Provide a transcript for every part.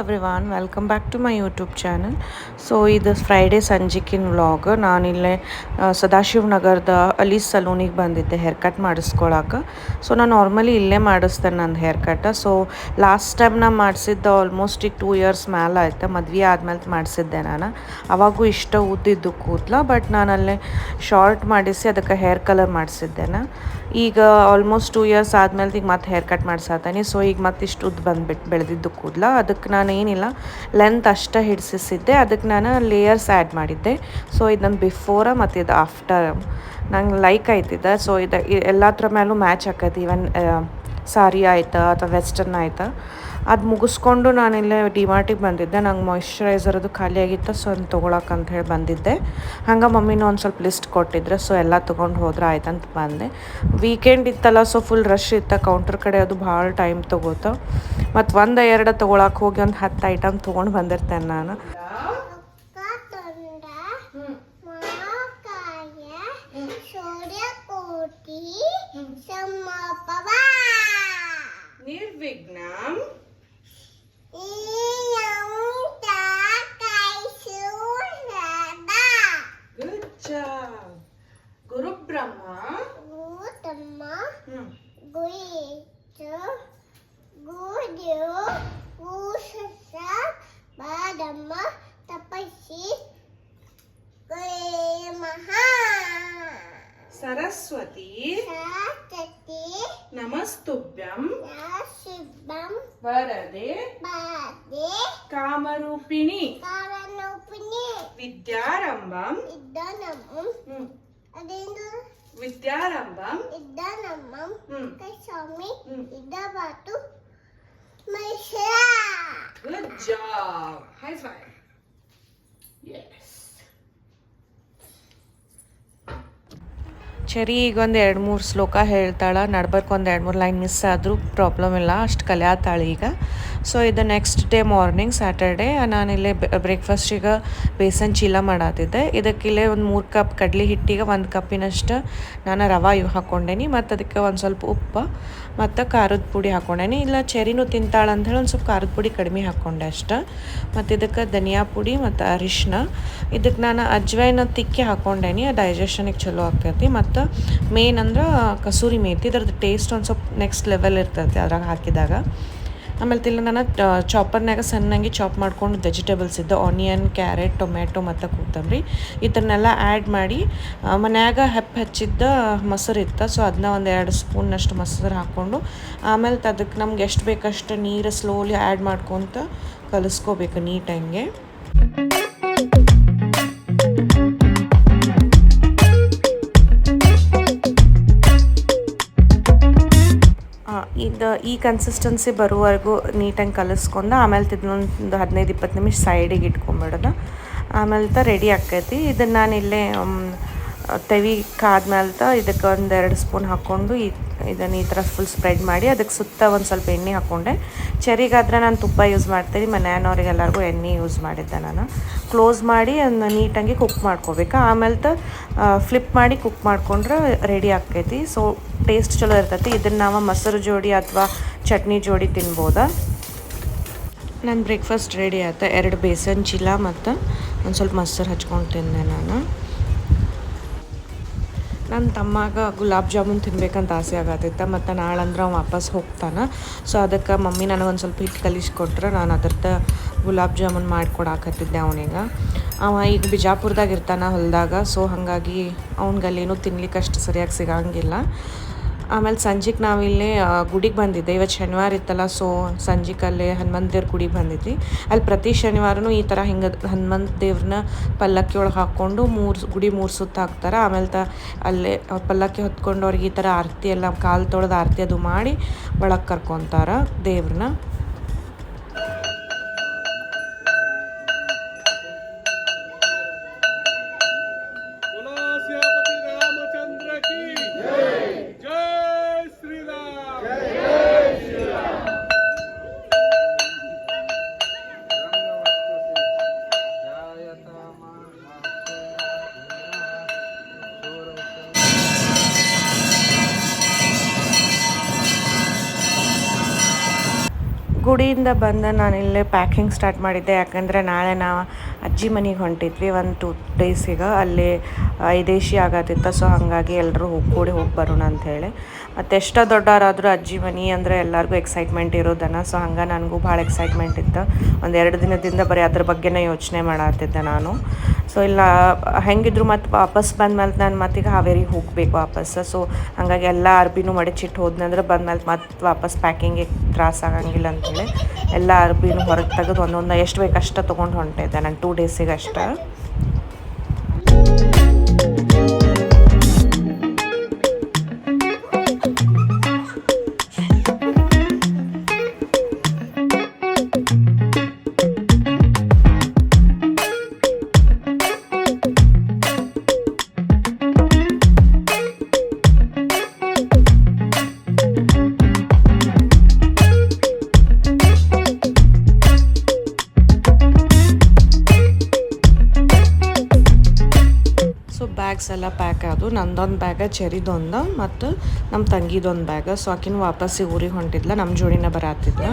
Everyone, welcome back to my YouTube channel. So ಇದು Friday ಸಂಜಿಕಿನ vlog. ನಾನಿಲ್ಲೇ ಸದಾಶಿವ ನಗರದ ಅಲೀಸ್ ಸಲೂನಿಗೆ ಬಂದಿದ್ದೆ ಹೇರ್ ಕಟ್ ಮಾಡಿಸ್ಕೊಳಕ್ಕೆ. ಸೊ ನಾನು ನಾರ್ಮಲಿ ಇಲ್ಲೇ ಮಾಡಿಸ್ತೇನೆ ನನ್ನ hair cut. So last time ನಾನು ಮಾಡಿಸಿದ್ದೆ ಆಲ್ಮೋಸ್ಟ್ ಈಗ 2 ಇಯರ್ಸ್ ಮೇಲೆ ಆಯ್ತು. ಮದ್ವೆ ಆದ್ಮೇಲೆ ಮಾಡಿಸಿದ್ದೆ ನಾನು. ಅವಾಗೂ ಇಷ್ಟ ಉದ್ದಿದ್ದು ಕೂದಲ, ಬಟ್ ನಾನು ಅಲ್ಲೇ ಶಾರ್ಟ್ ಮಾಡಿಸಿ ಅದಕ್ಕೆ ಹೇರ್ ಕಲರ್ ಮಾಡಿಸಿದ್ದೇನೆ. ಈಗ ಆಲ್ಮೋಸ್ಟ್ 2 ಇಯರ್ಸ್ ಆದ್ಮೇಲೆ ಈಗ ಮತ್ತೆ ಹೇರ್ ಕಟ್ ಮಾಡ್ಸತ್ತೀನಿ. ಸೊ ಈಗ ಮತ್ತೆ ಇಷ್ಟು ಉದ್ದು ಬಂದುಬಿಟ್ಟು ಬೆಳೆದಿದ್ದು ಕೂದಲ. ಅದಕ್ಕೆ ನಾನು ಏನಿಲ್ಲ, ಲೆಂತ್ ಅಷ್ಟೇ ಹಿಡಿಸಿದ್ದೆ. ಅದಕ್ಕೆ ನಾನು ಲೇಯರ್ಸ್ ಆ್ಯಡ್ ಮಾಡಿದ್ದೆ. ಸೊ ಇದು ನನ್ನ ಬಿಫೋರ ಮತ್ತು ಇದು ಆಫ್ಟರ್ ನಂಗೆ ಲೈಕ್ ಆಯ್ತಿದ್ದೆ. ಸೊ ಇದು ಎಲ್ಲತ್ರ ಮೇಲೂ ಮ್ಯಾಚ್ ಆಕೈತಿ. ಈವನ್ ಸಾರಿ ಆಯ್ತಾ ಅಥವಾ ವೆಸ್ಟರ್ನ್ ಆಯ್ತಾ, ಅದು ಮುಗಿಸ್ಕೊಂಡು ನಾನಿಲ್ಲೇ ಡಿಮಾರ್ಟಿಗೆ ಬಂದಿದ್ದೆ. ನಂಗೆ ಮಾಯ್ಶ್ಚರೈಸರ್ ಅದು ಖಾಲಿ ಆಗಿತ್ತು, ಸೊ ಅದನ್ನು ತೊಗೊಳಕ್ಕಂತ ಹೇಳಿ ಬಂದಿದ್ದೆ. ಹಂಗೆ ಮಮ್ಮಿನೂ ಒಂದು ಸ್ವಲ್ಪ ಲಿಸ್ಟ್ ಕೊಟ್ಟಿದ್ರೆ, ಸೊ ಎಲ್ಲ ತೊಗೊಂಡು ಹೋದ್ರೆ ಆಯ್ತಂತ ಬಂದೆ. ವೀಕೆಂಡ್ ಇತ್ತಲ್ಲ, ಸೊ ಫುಲ್ ರಶ್ ಇತ್ತು. ಕೌಂಟರ್ ಕಡೆ ಅದು ಭಾಳ ಟೈಮ್ ತೊಗೋತ. ಮತ್ತು 1-2 ತೊಗೊಳಕ್ಕೆ ಹೋಗಿ ಒಂದು 10 ಐಟಮ್ ತೊಗೊಂಡು ಬಂದಿರ್ತೇನೆ ನಾನು. ನಿರ್ವಿಘ್ನಂ ಗುರು ಬ್ರಹ್ಮ ಸರಸ್ವತಿ ನಮಸ್ತುಭ್ಯಂ ವರದೆ ಕಾಮರೂಪಿಣಿ ವಿದ್ಯಾರಂಭಂ good job. High five. Yes. ಚರಿ ಈಗ ಒಂದು 2-3 ಶ್ಲೋಕ ಹೇಳ್ತಾಳೆ. ನಡ್ಬರ್ಕ್ ಒಂದು 2-3 ಲೈನ್ ಮಿಸ್ ಆದರೂ ಪ್ರಾಬ್ಲಮ್ ಇಲ್ಲ, ಅಷ್ಟು ಕಲಿಯಾತಾಳೆ ಈಗ. ಸೊ ಇದು ನೆಕ್ಸ್ಟ್ ಡೇ ಮಾರ್ನಿಂಗ್ ಸ್ಯಾಟರ್ಡೇ. ನಾನಿಲ್ಲೇ ಬ್ರೇಕ್ಫಾಸ್ಟಿಗೆ ಬೇಸನ್ ಚೀಲ ಮಾಡತ್ತಿದ್ದೆ. ಇದಕ್ಕಿಲ್ಲೇ ಒಂದು 3 ಕಪ್ ಕಡ್ಲಿ ಹಿಟ್ಟಿಗೆ 1 ಕಪ್ಪಿನಷ್ಟು ನಾನು ರವೆ ಹಾಕ್ಕೊಂಡೇನಿ. ಮತ್ತು ಅದಕ್ಕೆ ಒಂದು ಸ್ವಲ್ಪ ಉಪ್ಪು ಮತ್ತು ಖಾರದ ಪುಡಿ ಹಾಕ್ಕೊಂಡೇನಿ. ಇಲ್ಲ ಚೆರಿನೂ ತಿಂತಾಳೆ ಅಂಥೇಳಿ ಒಂದು ಸ್ವಲ್ಪ ಖಾರದ ಪುಡಿ ಕಡಿಮೆ ಹಾಕ್ಕೊಂಡೆ ಅಷ್ಟೆ. ಮತ್ತು ಇದಕ್ಕೆ ಧನಿಯಾ ಪುಡಿ ಮತ್ತು ಅರಿಶಿನ. ಇದಕ್ಕೆ ನಾನು ಅಜ್ವೈನ ತಿಕ್ಕಿ ಹಾಕ್ಕೊಂಡೇನಿ, ಡೈಜೆಷನಿಗೆ ಚಲೋ ಆಗ್ತೈತಿ. ಮತ್ತು ಮೇನ್ ಅಂದ್ರೆ ಕಸೂರಿ ಮೇಥಿ, ಇದ್ರದ್ದು ಟೇಸ್ಟ್ ಒಂದು ಸ್ವಲ್ಪ ನೆಕ್ಸ್ಟ್ ಲೆವೆಲ್ ಇರ್ತೈತಿ ಅದ್ರಾಗ ಹಾಕಿದಾಗ. ಆಮೇಲೆ ತಿಲ್ಲ ನಾನು ಚಾಪರ್ನಾಗ ಸಣ್ಣಂಗೆ ಚಾಪ್ ಮಾಡ್ಕೊಂಡು ವೆಜಿಟೇಬಲ್ಸ್ ಇದ್ದು ಆನಿಯನ್, ಕ್ಯಾರೆಟ್, ಟೊಮ್ಯಾಟೊ ಮತ್ತು ಕೊತ್ತಂಬರಿ ಇದನ್ನೆಲ್ಲ ಆ್ಯಡ್ ಮಾಡಿ, ಮನ್ಯಾಗ ಹಚ್ಚಿದ್ದ ಮೊಸರು ಇತ್ತು, ಸೊ ಅದನ್ನ ಒಂದು 2 ಸ್ಪೂನ್ನಷ್ಟು ಮೊಸರು ಹಾಕ್ಕೊಂಡು, ಆಮೇಲೆ ಅದಕ್ಕೆ ನಮ್ಗೆ ಎಷ್ಟು ಬೇಕಷ್ಟು ನೀರು ಸ್ಲೋಲಿ ಆ್ಯಡ್ ಮಾಡ್ಕೊತ ಕಲಿಸ್ಕೋಬೇಕು ನೀಟಂಗೆ. ಈ ಕನ್ಸಿಸ್ಟೆನ್ಸಿ ಬರುವವರೆಗೂ ನೀಟಾಗಿ ಕಲಿಸ್ಕೊಂಡು ಆಮೇಲೆ ಇದನ್ನೊಂದು 15-20 ನಿಮಿಷ ಸೈಡಿಗೆ ಇಟ್ಕೊಂಬಿಡೋದು. ಆಮೇಲೆ ರೆಡಿ ಆಕೈತಿ. ಇದನ್ನು ನಾನಿಲ್ಲೇ ತವಿ ಕಾದ್ಮೇಲೆ ಇದಕ್ಕೆ 1-2 ಸ್ಪೂನ್ ಹಾಕ್ಕೊಂಡು ಇದನ್ನು ಈ ಥರ ಫುಲ್ ಸ್ಪ್ರೆಡ್ ಮಾಡಿ ಅದಕ್ಕೆ ಸುತ್ತ ಒಂದು ಸ್ವಲ್ಪ ಎಣ್ಣೆ ಹಾಕ್ಕೊಂಡೆ. ಚೆರಿಗಾದ್ರೆ ನಾನು ತುಪ್ಪ ಯೂಸ್ ಮಾಡ್ತೀನಿ, ಮನೆಯವ್ರಿಗೆಲ್ಲರಿಗೂ ಎಣ್ಣೆ ಯೂಸ್ ಮಾಡಿದ್ದೆ ನಾನು. ಕ್ಲೋಸ್ ಮಾಡಿ ಅದನ್ನ ನೀಟಾಗಿ ಕುಕ್ ಮಾಡ್ಕೋಬೇಕು. ಆಮೇಲೆ ಫ್ಲಿಪ್ ಮಾಡಿ ಕುಕ್ ಮಾಡ್ಕೊಂಡ್ರೆ ರೆಡಿ ಆಕೈತಿ. ಸೊ ಟೇಸ್ಟ್ ಚಲೋ ಇರ್ತೈತಿ. ಇದನ್ನು ನಾವು ಮೊಸರು ಜೋಡಿ ಅಥವಾ ಚಟ್ನಿ ಜೋಡಿ ತಿನ್ಬೋದು. ನನ್ನ ಬ್ರೇಕ್ಫಾಸ್ಟ್ ರೆಡಿ ಆಯ್ತು. 2 ಬೇಸನ್ ಚೀಲ ಮತ್ತು ಒಂದು ಸ್ವಲ್ಪ ಮೊಸರು ಹಚ್ಕೊಂಡು ತಿಂದೆ ನಾನು. ನನ್ನ ತಮ್ಮಗೆ ಗುಲಾಬ್ ಜಾಮೂನ್ ತಿನ್ಬೇಕಂತ ಆಸೆ ಆಗತ್ತೈತೆ. ಮತ್ತು ನಾಳಂದ್ರೆ ಅವ್ನು ವಾಪಸ್ ಹೋಗ್ತಾನೆ. ಸೊ ಅದಕ್ಕೆ ಮಮ್ಮಿ ನನಗೊಂದು ಸ್ವಲ್ಪ ಹಿಟ್ಟು ಕಲಿಸ್ಕೊಟ್ರೆ ನಾನು ಅದ್ರದ್ದು ಗುಲಾಬ್ ಜಾಮೂನ್ ಮಾಡಿಕೊಡಾಕತ್ತಿದ್ದೆ ಅವನಿಗೆ. ಅವ ಈಗ ಬಿಜಾಪುರದಾಗ ಇರ್ತಾನೆ ಹೊಲದಾಗ. ಸೊ ಹಾಗಾಗಿ ಅವ್ನಿಗಲ್ಲೇನೂ ತಿನ್ಲಿಕ್ಕೆ ಅಷ್ಟು ಸರಿಯಾಗಿ ಸಿಗಂಗಿಲ್ಲ. ಆಮೇಲೆ ಸಂಜೆಗೆ ನಾವಿಲ್ಲೇ ಗುಡಿಗೆ ಬಂದಿದ್ದೆ. ಇವತ್ತು ಶನಿವಾರ ಇತ್ತಲ್ಲ, ಸೊ ಸಂಜೆಕಲ್ಲೇ ಹನುಮಂತ ದೇವ್ರ ಗುಡಿಗೆ ಬಂದಿದ್ವಿ. ಅಲ್ಲಿ ಪ್ರತಿ ಶನಿವಾರನೂ ಈ ಥರ ಹಿಂಗೆ ಹನುಮಂತ ದೇವ್ರನ್ನ ಪಲ್ಲಕ್ಕಿ ಒಳಗೆ ಹಾಕ್ಕೊಂಡು 3 ಸುತ್ತು ಹಾಕ್ತಾರೆ. ಆಮೇಲೆ ಅಲ್ಲೇ ಪಲ್ಲಕ್ಕಿ ಹೊತ್ಕೊಂಡು ಅವ್ರಿಗೆ ಈ ಥರ ಆರತಿ ಎಲ್ಲ ಕಾಲು ತೊಳೆದು ಆರತಿ ಅದು ಮಾಡಿ ಒಳಗೆ ಕರ್ಕೊತಾರೆ ದೇವ್ರನ್ನ. ಗುಡಿಯಿಂದ ಬಂದು ನಾನು ಇಲ್ಲೇ ಪ್ಯಾಕಿಂಗ್ ಸ್ಟಾರ್ಟ್ ಮಾಡಿದ್ದೆ. ಯಾಕಂದರೆ ನಾಳೆ ನಾವು ಅಜ್ಜಿ ಮನೆಗೆ ಹೊಂಟಿದ್ವಿ ಒಂದು 2 ಡೇಸಿಗೆ. ಅಲ್ಲಿ ಐದೇಶಿ ಆಗತ್ತಿತ್ತು. ಸೊ ಹಾಗಾಗಿ ಎಲ್ಲರೂ ಕೂಡಿ ಹೋಗಿ ಬರೋಣ ಅಂಥೇಳಿ. ಮತ್ತು ಎಷ್ಟೋ ದೊಡ್ಡವರಾದರೂ ಅಜ್ಜಿ ಮನೆ ಅಂದರೆ ಎಲ್ಲರಿಗೂ ಎಕ್ಸೈಟ್ಮೆಂಟ್ ಇರೋದನ್ನು. ಸೊ ಹಂಗೆ ನನಗೂ ಭಾಳ ಎಕ್ಸೈಟ್ಮೆಂಟ್ ಇತ್ತು. 1-2 ದಿನದಿಂದ ಬರೀ ಅದ್ರ ಬಗ್ಗೆನೇ ಯೋಚನೆ ಮಾಡತ್ತಿದ್ದೆ ನಾನು. ಸೊ ಇಲ್ಲ ಹೆಂಗಿದ್ರು ಮತ್ತು ವಾಪಸ್ ಬಂದ್ಮೇಲೆ ನಾನು ಮತ್ತೀಗ ಹಾವೇರಿಗೆ ಹೋಗಬೇಕು ವಾಪಸ್ಸು. ಸೊ ಹಾಗಾಗಿ ಎಲ್ಲ ಅರ್ಬಿನೂ ಮಡಚಿಟ್ಟು ಹೋದ್ನಂದ್ರೆ ಬಂದ್ಮೇಲೆ ಮತ್ತೆ ವಾಪಸ್ ಪ್ಯಾಕಿಂಗಿಗೆ ತ್ರಾಸ ಆಗಂಗಿಲ್ಲ ಅಂಥೇಳಿ ಎಲ್ಲ ಅರ್ಬಿನೂ ಹೊರಗೆ ತೆಗೆದು ಒಂದೊಂದು ಎಷ್ಟು ಬೇಕು ಅಷ್ಟು ತೊಗೊಂಡು ಹೊಂಟಿದ್ದೆ ನಾನು 2 ಡೇಸಿಗೆ ಅಷ್ಟೇ. ಬ್ಯಾಗ್ಸ್ ಎಲ್ಲ ಪ್ಯಾಕ್ ಆದವು. ನಂದೊಂದು ಬ್ಯಾಗ, ಚೆರಿದೊಂದು ಮತ್ತು ನಮ್ಮ ತಂಗಿದೊಂದು ಬ್ಯಾಗ. ಸೊ ಆಕಿನೂ ವಾಪಸ್ ಊರಿಗೆ ಹೊಂಟಿದ್ಲ, ನಮ್ಮ ಜೋಡಿನ ಬರತ್ತಿದ್ಲ.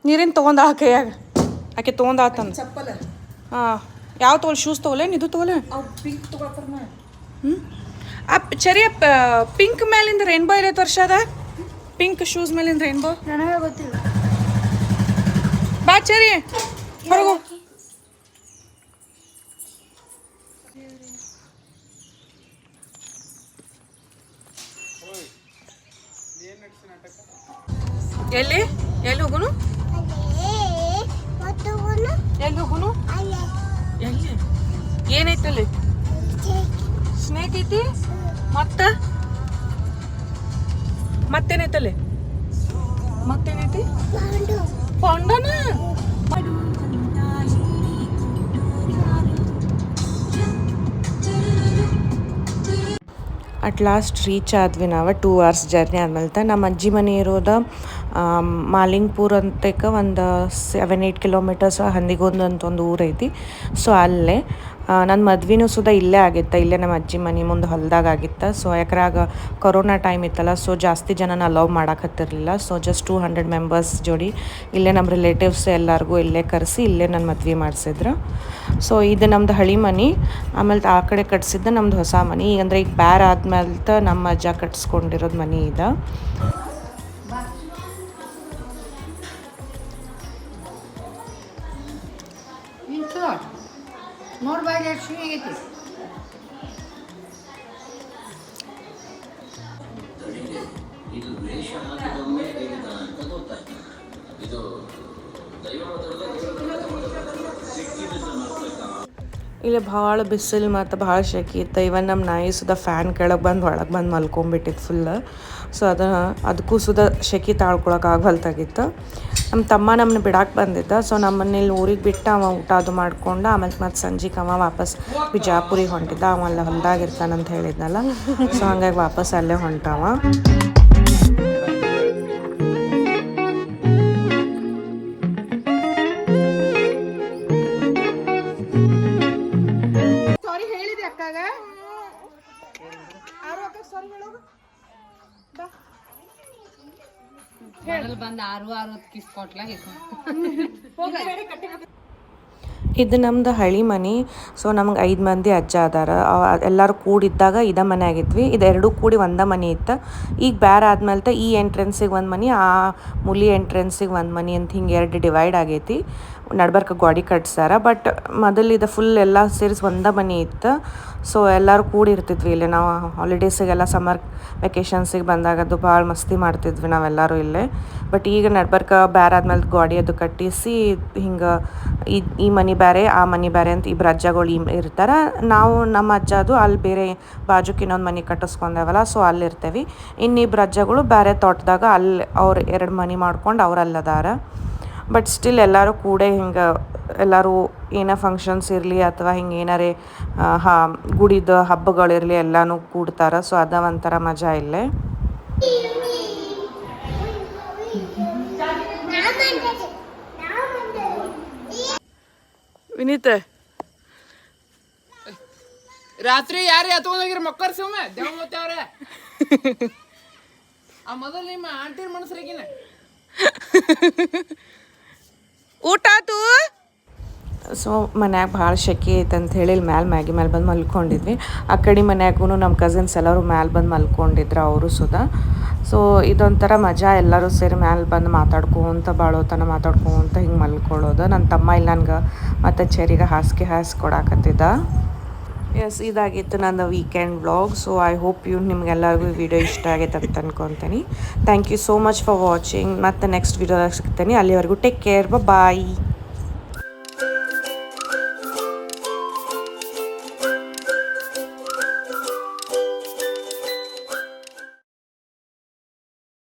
ನೀರಿನ ತೊಗೊಂಡು ಆ ಕೈಯಾಗ ಆಕೆ ತೊಗೊಂಡು ಆತಂದು. ಹಾಂ, ಯಾವ ತೊಗೊಳಿ? ಶೂಸ್ ತೊಗೊಲೇನು ಇದು ತೊಗೊಲೆ? ಚರಿ ಪಿಂಕ್ ಮೇಲಿಂದ ರೇನ್ಬೋ ಇರೈತೆ ವರ್ಷ ಅದ. ಪಿಂಕ್ ಶೂಸ್ ಮೇಲಿಂದ ರೇನ್ಬೋ ನನಗೆ ಗೊತ್ತಿಲ್ಲ. ಬಾ ಚರಿ ಹೊರಗು. ಎಲ್ಲಿ ಎಲ್ಲಿ ಹೋಗುನು? ಎಲ್ಲಿ ಹೋಗುನು? ಎಲ್ಲಿ ಏನೈತಲ್ಲಿ? ಸ್ನೇಕ್ ಐತಿ. ಮತ್ತೇನೈತಲ್ಲಿ? ಮತ್ತೇನೈತಿ? ಪಾಂಡನ. ಅಟ್ ಲಾಸ್ಟ್ ರೀಚ್ ಆದ್ವಿ ನಾವು 2 hours ಜರ್ನಿ ಆದ್ಮೇಲೆ. ನಮ್ಮ ಅಜ್ಜಿ ಮನೆ ಇರೋದು ಮಾಲಿಂಗ್ಪುರ್ ಅಂತಕ ಒಂದು 7-8 ಕಿಲೋಮೀಟರ್ಸ್ ಹಂದಿಗೊಂದು ಅಂತ ಒಂದು ಊರು ಐತಿ. ಸೊ ಅಲ್ಲೇ ನನ್ನ ಮದ್ವೆನೂ ಸುದ ಇಲ್ಲೇ ಆಗಿತ್ತು. ಇಲ್ಲೇ ನಮ್ಮ ಅಜ್ಜಿ ಮನೆ ಮುಂದೆ ಹೊಲದಾಗ ಆಗಿತ್ತು. ಸೊ ಯಾಕ್ರಾಗ ಕೊರೋನಾ ಟೈಮ್ ಇತ್ತಲ್ಲ, ಸೊ ಜಾಸ್ತಿ ಜನನ ಅಲೌ ಮಾಡಕತ್ತಿರಲಿಲ್ಲ. ಸೊ ಜಸ್ಟ್ 200 ಮೆಂಬರ್ಸ್ ಜೋಡಿ ಇಲ್ಲೇ ನಮ್ಮ ರಿಲೇಟಿವ್ಸ್ ಎಲ್ಲರಿಗೂ ಇಲ್ಲೇ ಕರೆಸಿ ಇಲ್ಲೇ ನನ್ನ ಮದ್ವೆ ಮಾಡಿಸಿದ್ರು. ಸೊ ಇದು ನಮ್ದು ಹಳಿ ಮನೆ. ಆಮೇಲೆ ಆ ಕಡೆ ಕಟ್ಸಿದ್ದು ನಮ್ದು ಹೊಸ ಮನೆ. ಈಗ ಅಂದರೆ ಈಗ ಬ್ಯಾರ್ ಆದ್ಮೇಲೆ ನಮ್ಮ ಅಜ್ಜ ಕಟ್ಸ್ಕೊಂಡಿರೋದು ಮನೆ ಇದೆ. ನೋಡ್ ಬಾಯ್ ಎಷ್ಟು ಆಗೈತಿ. ಇಲ್ಲಿ ಭಾಳ ಬಿಸಿಲು ಮತ್ತು ಭಾಳ ಶೆಕೆ ಇತ್ತು. ಇವನ್ ನಮ್ಮ ನಾಯಿ ಸುದ ಫ್ಯಾನ್ ಕೆಳಗೆ ಬಂದು ಒಳಗೆ ಬಂದು ಮಲ್ಕೊಂಬಿಟ್ಟಿತ್ತು ಫುಲ್. ಸೊ ಅದಕ್ಕೂ ಸುದ ಶೆಕೆ ತಾಳ್ಕೊಳಕ್ಕೆ ಆಗಲ್ತಾಗಿತ್ತು. ನಮ್ಮ ತಮ್ಮ ನಮ್ಮನ್ನ ಬಿಡಾಕೆ ಬಂದಿದ್ದ. ಸೊ ನಮ್ಮನ್ನೆಲ್ಲಿ ಊರಿಗೆ ಬಿಟ್ಟು ಅವ ಊಟ ಅದು ಮಾಡ್ಕೊಂಡು ಆಮೇಲೆ ಮತ್ತು ಸಂಜೆಗೆ ಅವ ವಾಪಸ್ ಬಿಜಾಪುರಿಗೆ ಹೊಂಟಿದ್ದ. ಅವ ಅಲ್ಲ ಹೊಲ್ದಾಗಿರ್ತಾನಂತ ಹೇಳಿದ್ನಲ್ಲ. ಸೊ ಹಂಗಾಗಿ ವಾಪಸ್ ಅಲ್ಲೇ ಹೊಂಟಾವ. ಇದು ನಮ್ದು ಹಳಿ ಮನೆ. ಸೊ ನಮ್ಗೆ 5 ಮಂದಿ ಅಜ್ಜ ಅದಾರ. ಎಲ್ಲರೂ ಕೂಡಿದ್ದಾಗ ಇದ ಮನೆ ಆಗಿದ್ವಿ. ಇದು 2 ಕೂಡಿ ಒಂದೇ ಮನೆ ಇತ್ತು. ಈಗ ಬೇರೆ ಆದ್ಮೇಲೆ ಈ ಎಂಟ್ರೆನ್ಸಿಗೆ ಒಂದು ಮನೆ, ಆ ಮುಲಿ ಎಂಟ್ರೆನ್ಸಿಗೆ ಒಂದು ಮನೆ ಅಂತ ಹಿಂಗೆ 2 ಡಿವೈಡ್ ಆಗೈತಿ. ನಡ್ಬರ್ಕ ಗೋಡಿ ಕಟ್ಸಾರ. ಬಟ್ ಮೊದಲು ಇದು ಫುಲ್ ಎಲ್ಲ ಸೇರಿಸಿ ಒಂದೇ ಮನೆ ಇತ್ತು. ಸೊ ಎಲ್ಲರೂ ಕೂಡಿರ್ತಿದ್ವಿ ಇಲ್ಲಿ. ನಾವು ಹಾಲಿಡೇಸಿಗೆಲ್ಲ ಸಮ್ಮರ್ ವೆಕೇಷನ್ಸಿಗೆ ಬಂದಾಗ ಅದು ಭಾಳ ಮಸ್ತಿ ಮಾಡ್ತಿದ್ವಿ ನಾವೆಲ್ಲರೂ ಇಲ್ಲೇ. ಬಟ್ ಈಗ ನಡ್ಬರ್ಕ ಬೇರೆ ಆದ್ಮೇಲೆ ಗೋಡಿ ಅದು ಕಟ್ಟಿಸಿ ಹಿಂಗೆ ಈ ಮನೆ ಬೇರೆ ಆ ಮನೆ ಬೇರೆ ಅಂತ ಇಬ್ಬರು ಅಜ್ಜಗಳು ಇರ್ತಾರೆ. ನಾವು ನಮ್ಮ ಅಜ್ಜ ಅದು ಅಲ್ಲಿ ಬೇರೆ ಬಾಜುಕ್ಕೆ ಇನ್ನೊಂದು ಮನೆ ಕಟ್ಟಿಸ್ಕೊಂಡೇವಲ್ಲ, ಸೊ ಅಲ್ಲಿರ್ತೇವೆ. ಇನ್ನಿಬ್ಬರು ಅಜ್ಜಗಳು ಬೇರೆ ತೋಟದಾಗ ಅಲ್ಲಿ ಅವ್ರು 2 ಮನೆ ಮಾಡ್ಕೊಂಡು ಅವ್ರು ಅಲ್ಲದಾರ. ಬಟ್ ಸ್ಟಿಲ್ ಎಲ್ಲರೂ ಕೂಡ ಹಿಂಗೆ ಎಲ್ಲರೂ ಏನೋ ಫಂಕ್ಷನ್ಸ್ ಇರಲಿ ಅಥವಾ ಹಿಂಗೆ ಏನಾರೇ ಗುಡಿದ ಹಬ್ಬಗಳಿರಲಿ ಎಲ್ಲನೂ ಕೂಡ್ತಾರೆ. ಸೊ ಅದ ಒಂಥರ ಮಜಾ ಇಲ್ಲೇ. ವಿನೀತ್ ರಾತ್ರಿ ಯಾರು ಎತ್ಕೊಂಡೋಗಿರ ಮಕ್ಕರ್ ಸುಮ್ಮನೆ ದೇವ್ರ ಆ ಮೊದಲು ನಿಮ್ಮ ಆಂಟಿನ ಮನಸ್ಸರಿಗಿನ ಊಟ ಆತು. ಸೊ ಮನ್ಯಾಗ ಭಾಳ ಶೆಕೆ ಐತೆ ಅಂತ ಹೇಳಿ ಇಲ್ಲಿ ಮ್ಯಾಗಿ ಮೇಲೆ ಬಂದು ಮಲ್ಕೊಂಡಿದ್ವಿ. ಆ ಕಡೆ ಮನ್ಯಾಗೂ ನಮ್ಮ ಕಸಿನ್ಸ್ ಎಲ್ಲರೂ ಮ್ಯಾಲೆ ಬಂದು ಮಲ್ಕೊಂಡಿದ್ರು ಅವರು ಸುಧಾ. ಸೊ ಇದೊಂಥರ ಮಜಾ, ಎಲ್ಲರೂ ಸೇರಿ ಮ್ಯಾಲೆ ಬಂದು ಮಾತಾಡ್ಕೊಂತ ಬಾಳೋತನ ಮಾತಾಡ್ಕೊಂತ ಹಿಂಗೆ ಮಲ್ಕೊಳ್ಳೋದು. ನನ್ನ ತಮ್ಮ ಇಲ್ಲಿ ನನಗೆ ಮತ್ತು ಚೆರಿಗೆ ಹಾಸ್ಕೊಡಾಕತ್ತಿದ್ದ. ಎಸ್, ಇದಾಗಿತ್ತು ನನ್ನ weekend vlog. So I hope ನಿಮ್ಗೆಲ್ಲರಿಗೂ ವಿಡಿಯೋ ಇಷ್ಟ ಆಗೈತೆ ಅಂತ ಅನ್ಕೊತೀನಿ. Thank you so much for watching. ಮತ್ತು ನೆಕ್ಸ್ಟ್ ವಿಡಿಯೋದಾಗ ಸಿಗ್ತೀನಿ. ಅಲ್ಲಿವರೆಗೂ ಟೇಕ್ ಕೇರ್, ಬಾಯ್.